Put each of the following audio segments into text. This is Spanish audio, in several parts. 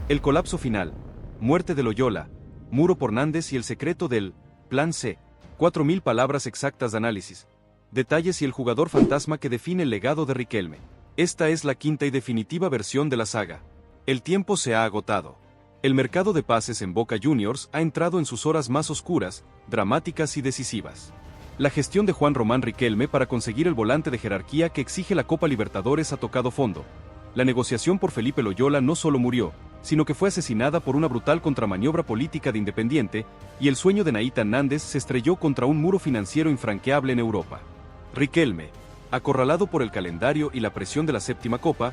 El colapso final, muerte de Loyola, muro por Nández y el secreto del Plan C. 4000 palabras exactas de análisis, detalles y el jugador fantasma que define el legado de Riquelme. Esta es la quinta y definitiva versión de la saga. El tiempo se ha agotado. El mercado de pases en Boca Juniors ha entrado en sus horas más oscuras, dramáticas y decisivas. La gestión de Juan Román Riquelme para conseguir el volante de jerarquía que exige la Copa Libertadores ha tocado fondo. La negociación por Felipe Loyola no solo murió, sino que fue asesinada por una brutal contramaniobra política de Independiente, y el sueño de Nathan Nández se estrelló contra un muro financiero infranqueable en Europa. Riquelme, acorralado por el calendario y la presión de la séptima Copa,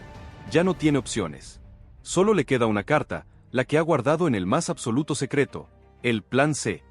ya no tiene opciones. Solo le queda una carta, la que ha guardado en el más absoluto secreto, el Plan C.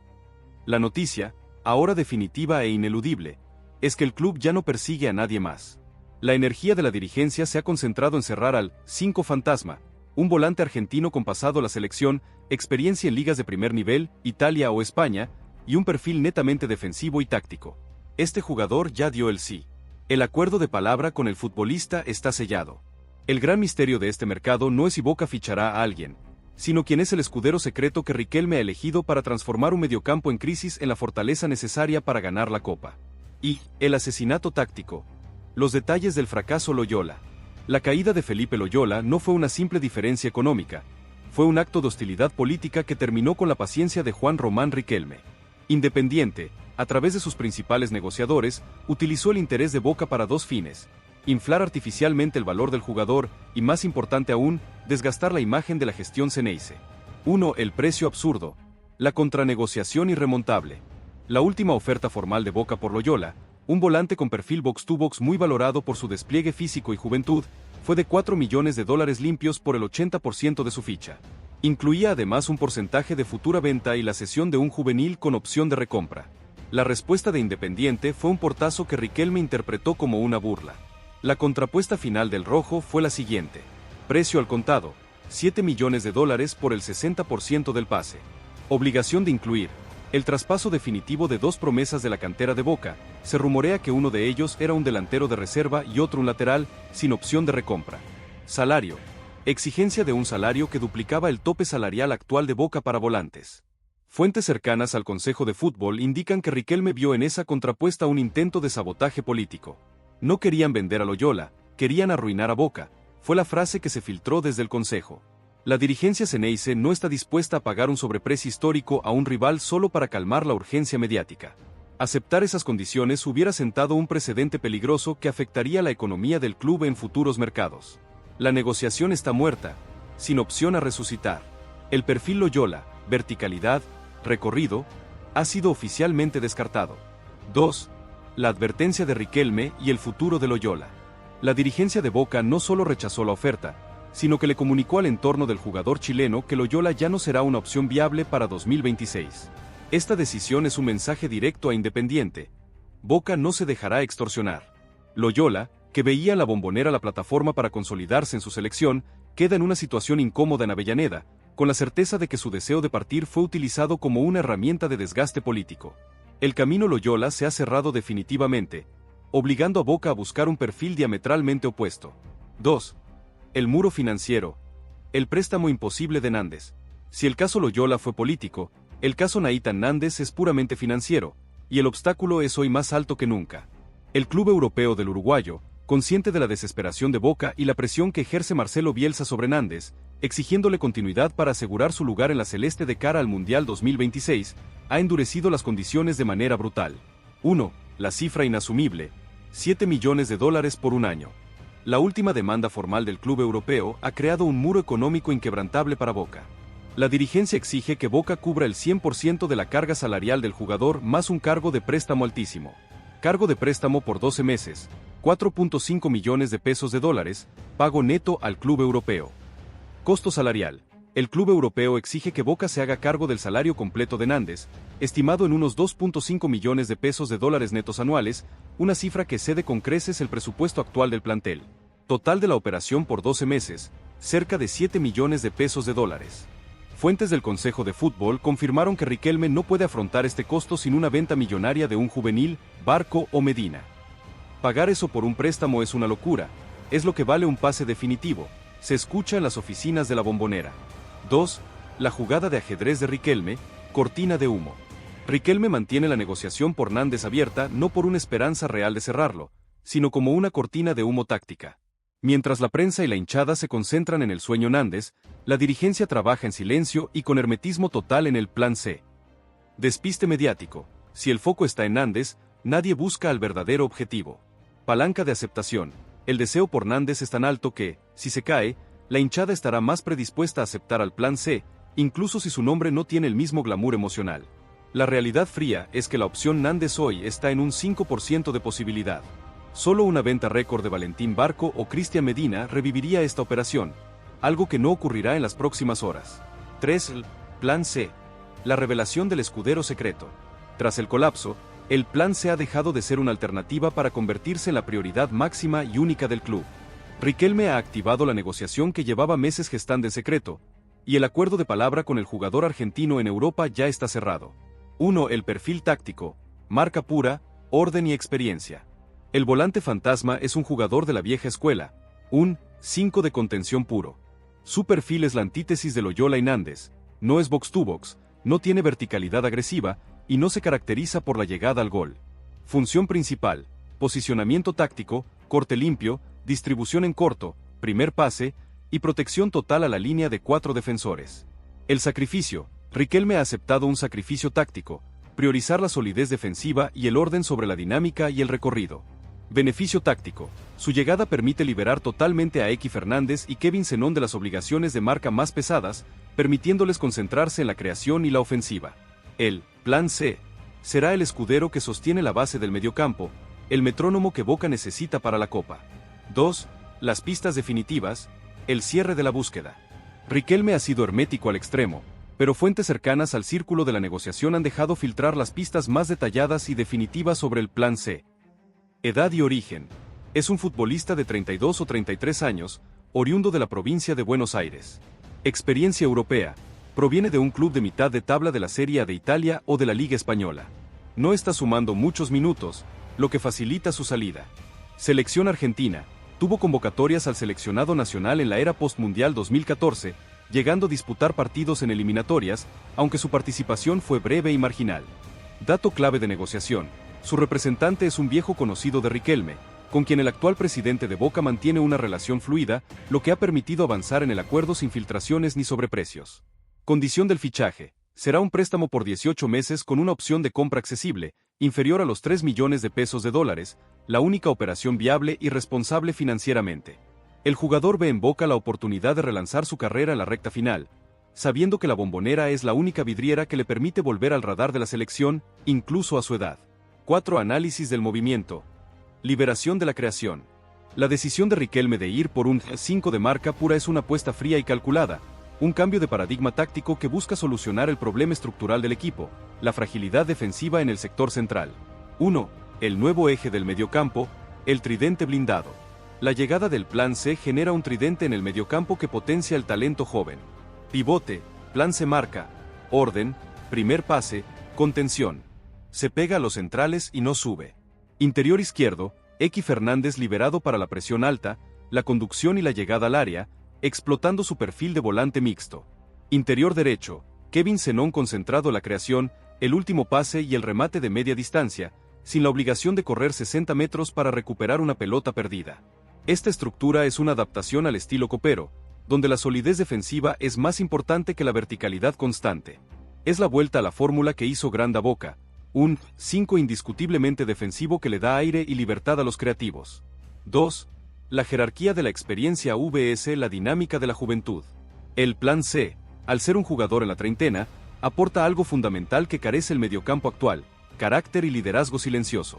La noticia, ahora definitiva e ineludible, es que el club ya no persigue a nadie más. La energía de la dirigencia se ha concentrado en cerrar al 5 fantasma, un volante argentino con pasado a la selección, experiencia en ligas de primer nivel, Italia o España, y un perfil netamente defensivo y táctico. Este jugador ya dio el sí. El acuerdo de palabra con el futbolista está sellado. El gran misterio de este mercado no es si Boca fichará a alguien, sino quién es el escudero secreto que Riquelme ha elegido para transformar un mediocampo en crisis en la fortaleza necesaria para ganar la Copa. Y el asesinato táctico. Los detalles del fracaso Loyola. La caída de Felipe Loyola no fue una simple diferencia económica, fue un acto de hostilidad política que terminó con la paciencia de Juan Román Riquelme. Independiente, a través de sus principales negociadores, utilizó el interés de Boca para dos fines: inflar artificialmente el valor del jugador y, más importante aún, desgastar la imagen de la gestión Ceneice. 1. El precio absurdo. La contranegociación irremontable. La última oferta formal de Boca por Loyola, un volante con perfil box-to-box muy valorado por su despliegue físico y juventud, fue de $4 millones limpios por el 80% de su ficha. Incluía además un porcentaje de futura venta y la cesión de un juvenil con opción de recompra. La respuesta de Independiente fue un portazo que Riquelme interpretó como una burla. La contrapuesta final del rojo fue la siguiente: precio al contado, $7 millones por el 60% del pase. Obligación de incluir el traspaso definitivo de dos promesas de la cantera de Boca. Se rumorea que uno de ellos era un delantero de reserva y otro un lateral, sin opción de recompra. Salario. Exigencia de un salario que duplicaba el tope salarial actual de Boca para volantes. Fuentes cercanas al Consejo de Fútbol indican que Riquelme vio en esa contrapuesta un intento de sabotaje político. No querían vender a Loyola, querían arruinar a Boca, fue la frase que se filtró desde el Consejo. La dirigencia Ceneice no está dispuesta a pagar un sobreprecio histórico a un rival solo para calmar la urgencia mediática. Aceptar esas condiciones hubiera sentado un precedente peligroso que afectaría la economía del club en futuros mercados. La negociación está muerta, sin opción a resucitar. El perfil Loyola, verticalidad, recorrido, ha sido oficialmente descartado. 2. La advertencia de Riquelme y el futuro de Loyola. La dirigencia de Boca no solo rechazó la oferta, sino que le comunicó al entorno del jugador chileno que Loyola ya no será una opción viable para 2026. Esta decisión es un mensaje directo a Independiente. Boca no se dejará extorsionar. Loyola, que veía en la Bombonera la plataforma para consolidarse en su selección, queda en una situación incómoda en Avellaneda, con la certeza de que su deseo de partir fue utilizado como una herramienta de desgaste político. El camino Loyola se ha cerrado definitivamente, obligando a Boca a buscar un perfil diametralmente opuesto. 2. El muro financiero. El préstamo imposible de Nández. Si el caso Loyola fue político, el caso Nathan Nández es puramente financiero, y el obstáculo es hoy más alto que nunca. El club europeo del uruguayo, consciente de la desesperación de Boca y la presión que ejerce Marcelo Bielsa sobre Nández, exigiéndole continuidad para asegurar su lugar en la celeste de cara al Mundial 2026, ha endurecido las condiciones de manera brutal. 1. La cifra inasumible: $7 millones por un año. La última demanda formal del club europeo ha creado un muro económico inquebrantable para Boca. La dirigencia exige que Boca cubra el 100% de la carga salarial del jugador más un cargo de préstamo altísimo. Cargo de préstamo por 12 meses, $4.5 millones, pago neto al club europeo. Costo salarial. El club europeo exige que Boca se haga cargo del salario completo de Nández, estimado en unos $2.5 millones netos anuales, una cifra que excede con creces el presupuesto actual del plantel. Total de la operación por 12 meses, cerca de $7 millones. Fuentes del Consejo de Fútbol confirmaron que Riquelme no puede afrontar este costo sin una venta millonaria de un juvenil, Barco o Medina. Pagar eso por un préstamo es una locura, es lo que vale un pase definitivo, se escucha en las oficinas de la Bombonera. 2. La jugada de ajedrez de Riquelme, cortina de humo. Riquelme mantiene la negociación por Nández abierta no por una esperanza real de cerrarlo, sino como una cortina de humo táctica. Mientras la prensa y la hinchada se concentran en el sueño Nández, la dirigencia trabaja en silencio y con hermetismo total en el plan C. Despiste mediático. Si el foco está en Nández, nadie busca al verdadero objetivo. Palanca de aceptación. El deseo por Nández es tan alto que, si se cae, la hinchada estará más predispuesta a aceptar al plan C, incluso si su nombre no tiene el mismo glamour emocional. La realidad fría es que la opción Nández hoy está en un 5% de posibilidad. Solo una venta récord de Valentín Barco o Cristian Medina reviviría esta operación, algo que no ocurrirá en las próximas horas. 3. Plan C. La revelación del escudero secreto. Tras el colapso, el plan C ha dejado de ser una alternativa para convertirse en la prioridad máxima y única del club. Riquelme ha activado la negociación que llevaba meses gestando en secreto, y el acuerdo de palabra con el jugador argentino en Europa ya está cerrado. 1. El perfil táctico, marca pura, orden y experiencia. El volante fantasma es un jugador de la vieja escuela, un 5 de contención puro. Su perfil es la antítesis de Loyola y Nández, no es box to box, no tiene verticalidad agresiva y no se caracteriza por la llegada al gol. Función principal, posicionamiento táctico, corte limpio, distribución en corto, primer pase y protección total a la línea de 4 defensores. El sacrificio. Riquelme ha aceptado un sacrificio táctico, priorizar la solidez defensiva y el orden sobre la dinámica y el recorrido. Beneficio táctico. Su llegada permite liberar totalmente a Eky Fernández y Kevin Zenón de las obligaciones de marca más pesadas, permitiéndoles concentrarse en la creación y la ofensiva. El plan C será el escudero que sostiene la base del mediocampo, el metrónomo que Boca necesita para la Copa. 2. Las pistas definitivas, el cierre de la búsqueda. Riquelme ha sido hermético al extremo, pero fuentes cercanas al círculo de la negociación han dejado filtrar las pistas más detalladas y definitivas sobre el plan C. Edad y origen. Es un futbolista de 32 o 33 años, oriundo de la provincia de Buenos Aires. Experiencia europea. Proviene de un club de mitad de tabla de la Serie A de Italia o de la Liga Española. No está sumando muchos minutos, lo que facilita su salida. Selección argentina. Tuvo convocatorias al seleccionado nacional en la era postmundial 2014, llegando a disputar partidos en eliminatorias, aunque su participación fue breve y marginal. Dato clave de negociación. Su representante es un viejo conocido de Riquelme, con quien el actual presidente de Boca mantiene una relación fluida, lo que ha permitido avanzar en el acuerdo sin filtraciones ni sobreprecios. Condición del fichaje. Será un préstamo por 18 meses con una opción de compra accesible, inferior a los 3 millones de pesos de dólares, la única operación viable y responsable financieramente. El jugador ve en Boca la oportunidad de relanzar su carrera en la recta final, sabiendo que la Bombonera es la única vidriera que le permite volver al radar de la selección, incluso a su edad. 4. Análisis del movimiento. Liberación de la creación. La decisión de Riquelme de ir por un 5 de marca pura es una apuesta fría y calculada, un cambio de paradigma táctico que busca solucionar el problema estructural del equipo, la fragilidad defensiva en el sector central. 1. El nuevo eje del mediocampo, el tridente blindado. La llegada del plan C genera un tridente en el mediocampo que potencia el talento joven. Pivote, plan C marca, orden, primer pase, contención. Se pega a los centrales y no sube. Interior izquierdo, Eky Fernández liberado para la presión alta, la conducción y la llegada al área, explotando su perfil de volante mixto. Interior derecho, Kevin Zenón concentrado en la creación, el último pase y el remate de media distancia, sin la obligación de correr 60 metros para recuperar una pelota perdida. Esta estructura es una adaptación al estilo copero, donde la solidez defensiva es más importante que la verticalidad constante. Es la vuelta a la fórmula que hizo grande a Boca, un 5 indiscutiblemente defensivo que le da aire y libertad a los creativos. 2. La jerarquía de la experiencia vs la dinámica de la juventud. El plan C, al ser un jugador en la treintena, aporta algo fundamental que carece el mediocampo actual: carácter y liderazgo silencioso.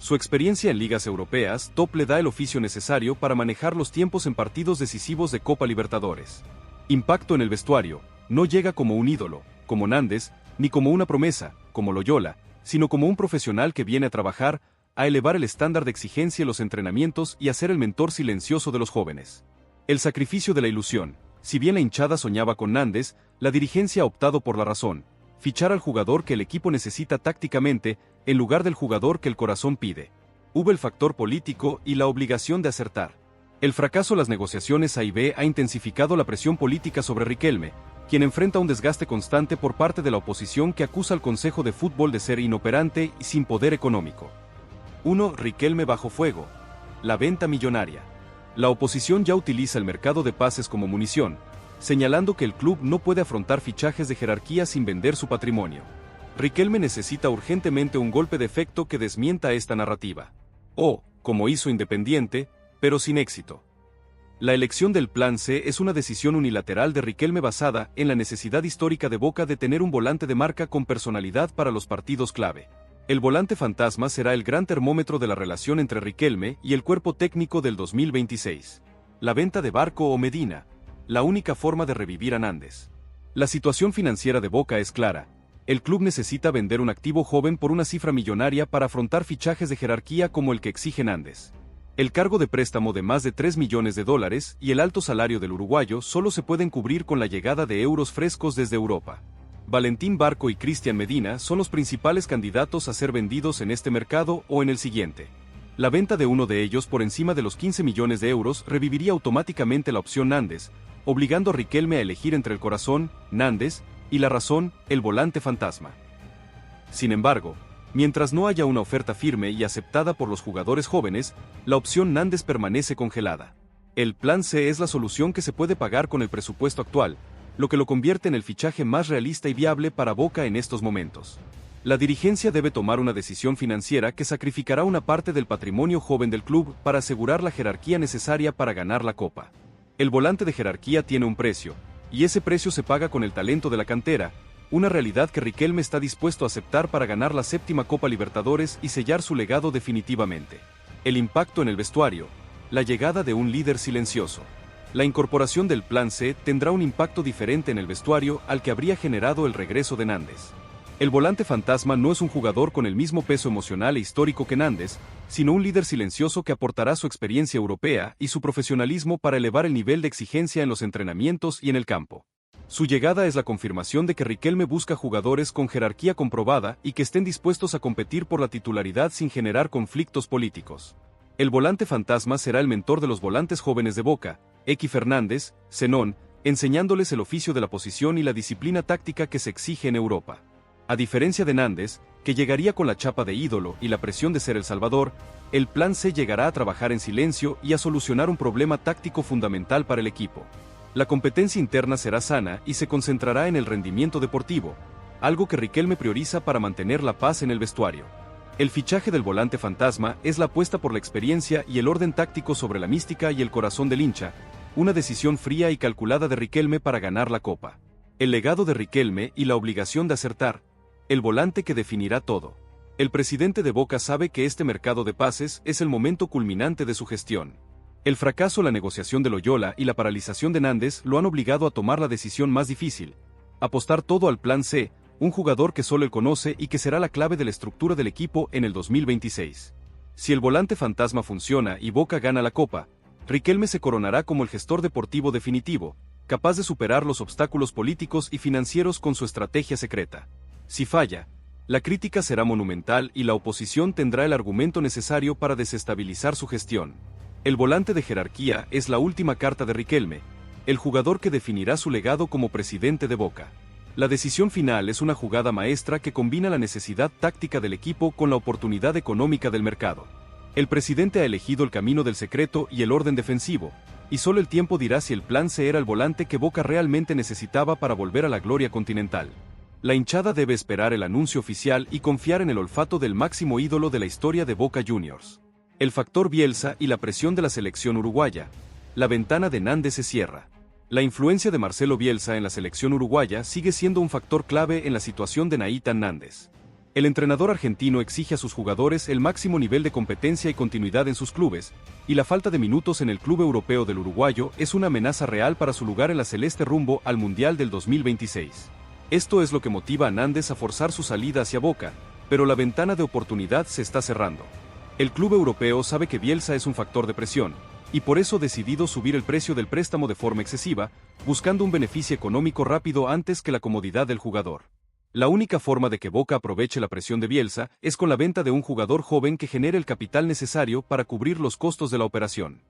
Su experiencia en ligas europeas top le da el oficio necesario para manejar los tiempos en partidos decisivos de Copa Libertadores. Impacto en el vestuario. No llega como un ídolo, como Nández, ni como una promesa, como Loyola, sino como un profesional que viene a trabajar, a elevar el estándar de exigencia en los entrenamientos y a ser el mentor silencioso de los jóvenes. El sacrificio de la ilusión. Si bien la hinchada soñaba con Nández, la dirigencia ha optado por la razón: fichar al jugador que el equipo necesita tácticamente, en lugar del jugador que el corazón pide. Hubo el factor político y la obligación de acertar. El fracaso de las negociaciones A y B ha intensificado la presión política sobre Riquelme, quien enfrenta un desgaste constante por parte de la oposición que acusa al Consejo de Fútbol de ser inoperante y sin poder económico. 1. Riquelme bajo fuego. La venta millonaria. La oposición ya utiliza el mercado de pases como munición, señalando que el club no puede afrontar fichajes de jerarquía sin vender su patrimonio. Riquelme necesita urgentemente un golpe de efecto que desmienta esta narrativa. O, como hizo Independiente, pero sin éxito. La elección del Plan C es una decisión unilateral de Riquelme basada en la necesidad histórica de Boca de tener un volante de marca con personalidad para los partidos clave. El volante fantasma será el gran termómetro de la relación entre Riquelme y el cuerpo técnico del 2026. La venta de Barco o Medina, la única forma de revivir a Nández. La situación financiera de Boca es clara. El club necesita vender un activo joven por una cifra millonaria para afrontar fichajes de jerarquía como el que exige Nández. El cargo de préstamo de más de $3 millones y el alto salario del uruguayo solo se pueden cubrir con la llegada de euros frescos desde Europa. Valentín Barco y Cristian Medina son los principales candidatos a ser vendidos en este mercado o en el siguiente. La venta de uno de ellos por encima de los 15 millones de euros reviviría automáticamente la opción Nández, obligando a Riquelme a elegir entre el corazón, Nández, y la razón, el volante fantasma. Sin embargo, mientras no haya una oferta firme y aceptada por los jugadores jóvenes, la opción Nández permanece congelada. El Plan C es la solución que se puede pagar con el presupuesto actual, lo que lo convierte en el fichaje más realista y viable para Boca en estos momentos. La dirigencia debe tomar una decisión financiera que sacrificará una parte del patrimonio joven del club para asegurar la jerarquía necesaria para ganar la Copa. El volante de jerarquía tiene un precio, y ese precio se paga con el talento de la cantera, una realidad que Riquelme está dispuesto a aceptar para ganar la 7ª Copa Libertadores y sellar su legado definitivamente. El impacto en el vestuario. La llegada de un líder silencioso. La incorporación del Plan C tendrá un impacto diferente en el vestuario al que habría generado el regreso de Nández. El volante fantasma no es un jugador con el mismo peso emocional e histórico que Nández, sino un líder silencioso que aportará su experiencia europea y su profesionalismo para elevar el nivel de exigencia en los entrenamientos y en el campo. Su llegada es la confirmación de que Riquelme busca jugadores con jerarquía comprobada y que estén dispuestos a competir por la titularidad sin generar conflictos políticos. El volante fantasma será el mentor de los volantes jóvenes de Boca, Eky Fernández, Zenón, enseñándoles el oficio de la posición y la disciplina táctica que se exige en Europa. A diferencia de Nández, que llegaría con la chapa de ídolo y la presión de ser el salvador, el Plan C llegará a trabajar en silencio y a solucionar un problema táctico fundamental para el equipo. La competencia interna será sana y se concentrará en el rendimiento deportivo, algo que Riquelme prioriza para mantener la paz en el vestuario. El fichaje del volante fantasma es la apuesta por la experiencia y el orden táctico sobre la mística y el corazón del hincha, una decisión fría y calculada de Riquelme para ganar la Copa. El legado de Riquelme y la obligación de acertar. El volante que definirá todo. El presidente de Boca sabe que este mercado de pases es el momento culminante de su gestión. El fracaso, la negociación de Loyola y la paralización de Nández lo han obligado a tomar la decisión más difícil: apostar todo al Plan C, un jugador que solo él conoce y que será la clave de la estructura del equipo en el 2026. Si el volante fantasma funciona y Boca gana la Copa, Riquelme se coronará como el gestor deportivo definitivo, capaz de superar los obstáculos políticos y financieros con su estrategia secreta. Si falla, la crítica será monumental y la oposición tendrá el argumento necesario para desestabilizar su gestión. El volante de jerarquía es la última carta de Riquelme, el jugador que definirá su legado como presidente de Boca. La decisión final es una jugada maestra que combina la necesidad táctica del equipo con la oportunidad económica del mercado. El presidente ha elegido el camino del secreto y el orden defensivo, y solo el tiempo dirá si el Plan C era el volante que Boca realmente necesitaba para volver a la gloria continental. La hinchada debe esperar el anuncio oficial y confiar en el olfato del máximo ídolo de la historia de Boca Juniors. El factor Bielsa y la presión de la selección uruguaya. La ventana de Nández se cierra. La influencia de Marcelo Bielsa en la selección uruguaya sigue siendo un factor clave en la situación de Nathan Nández. El entrenador argentino exige a sus jugadores el máximo nivel de competencia y continuidad en sus clubes, y la falta de minutos en el club europeo del uruguayo es una amenaza real para su lugar en la celeste rumbo al Mundial del 2026. Esto es lo que motiva a Nández a forzar su salida hacia Boca, pero la ventana de oportunidad se está cerrando. El club europeo sabe que Bielsa es un factor de presión, y por eso ha decidido subir el precio del préstamo de forma excesiva, buscando un beneficio económico rápido antes que la comodidad del jugador. La única forma de que Boca aproveche la presión de Bielsa es con la venta de un jugador joven que genere el capital necesario para cubrir los costos de la operación.